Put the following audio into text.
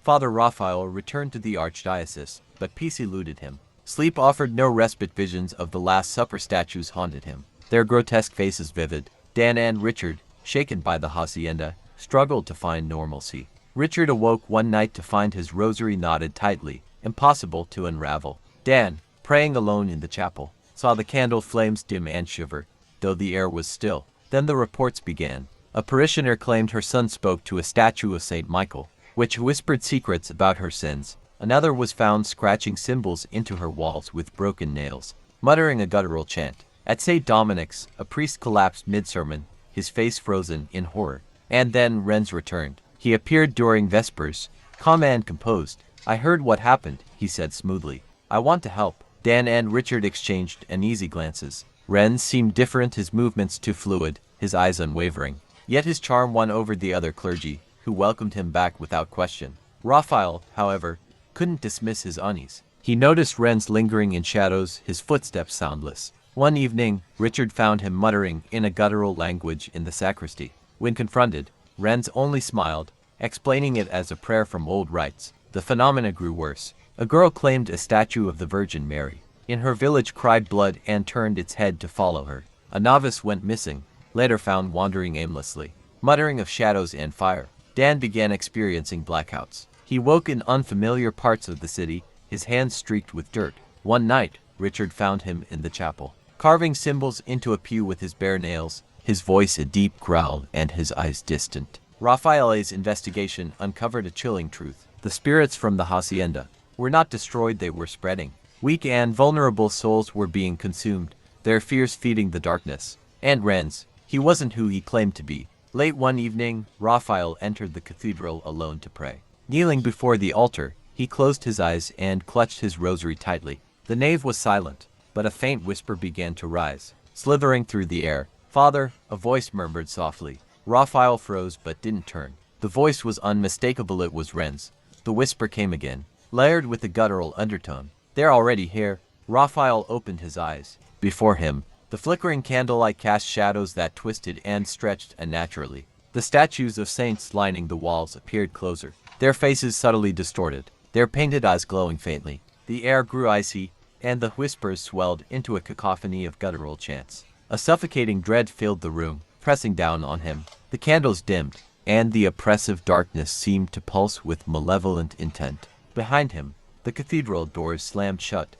Father Raphael returned to the archdiocese, but peace eluded him. Sleep offered no respite. Visions of the Last Supper statues haunted him, their grotesque faces vivid. Dan and Richard, shaken by the hacienda, struggled to find normalcy. Richard awoke one night to find his rosary knotted tightly, impossible to unravel. Dan, praying alone in the chapel, saw the candle flames dim and shiver, though the air was still. Then the reports began. A parishioner claimed her son spoke to a statue of St. Michael, which whispered secrets about her sins. Another was found scratching symbols into her walls with broken nails, muttering a guttural chant. At St. Dominic's, a priest collapsed mid-sermon, his face frozen in horror. And then Renz returned. He appeared during Vespers, calm and composed. "I heard what happened," he said smoothly. "I want to help." Dan and Richard exchanged uneasy glances. Renz seemed different, his movements too fluid, his eyes unwavering. Yet his charm won over the other clergy, who welcomed him back without question. Raphael, however, couldn't dismiss his unease. He noticed Renz lingering in shadows, his footsteps soundless. One evening, Richard found him muttering in a guttural language in the sacristy. When confronted, Renz only smiled, explaining it as a prayer from old rites. The phenomena grew worse. A girl claimed a statue of the Virgin Mary in her village, cried blood, and turned its head to follow her. A novice went missing, later found wandering aimlessly, muttering of shadows and fire. Dan began experiencing blackouts. He woke in unfamiliar parts of the city, his hands streaked with dirt. One night, Richard found him in the chapel, carving symbols into a pew with his bare nails, his voice a deep growl and his eyes distant. Raphael's investigation uncovered a chilling truth. The spirits from the hacienda were not destroyed, they were spreading. Weak and vulnerable souls were being consumed, their fears feeding the darkness. And Renz, he wasn't who he claimed to be. Late one evening, Raphael entered the cathedral alone to pray. Kneeling before the altar, he closed his eyes and clutched his rosary tightly. The nave was silent, but a faint whisper began to rise, slithering through the air. "Father," a voice murmured softly. Raphael froze but didn't turn. The voice was unmistakable, it was Renz. The whisper came again, layered with a guttural undertone. "They're already here." Raphael opened his eyes. Before him, the flickering candlelight cast shadows that twisted and stretched unnaturally. The statues of saints lining the walls appeared closer, their faces subtly distorted, their painted eyes glowing faintly. The air grew icy, and the whispers swelled into a cacophony of guttural chants. A suffocating dread filled the room, pressing down on him. The candles dimmed, and the oppressive darkness seemed to pulse with malevolent intent. Behind him, the cathedral doors slammed shut,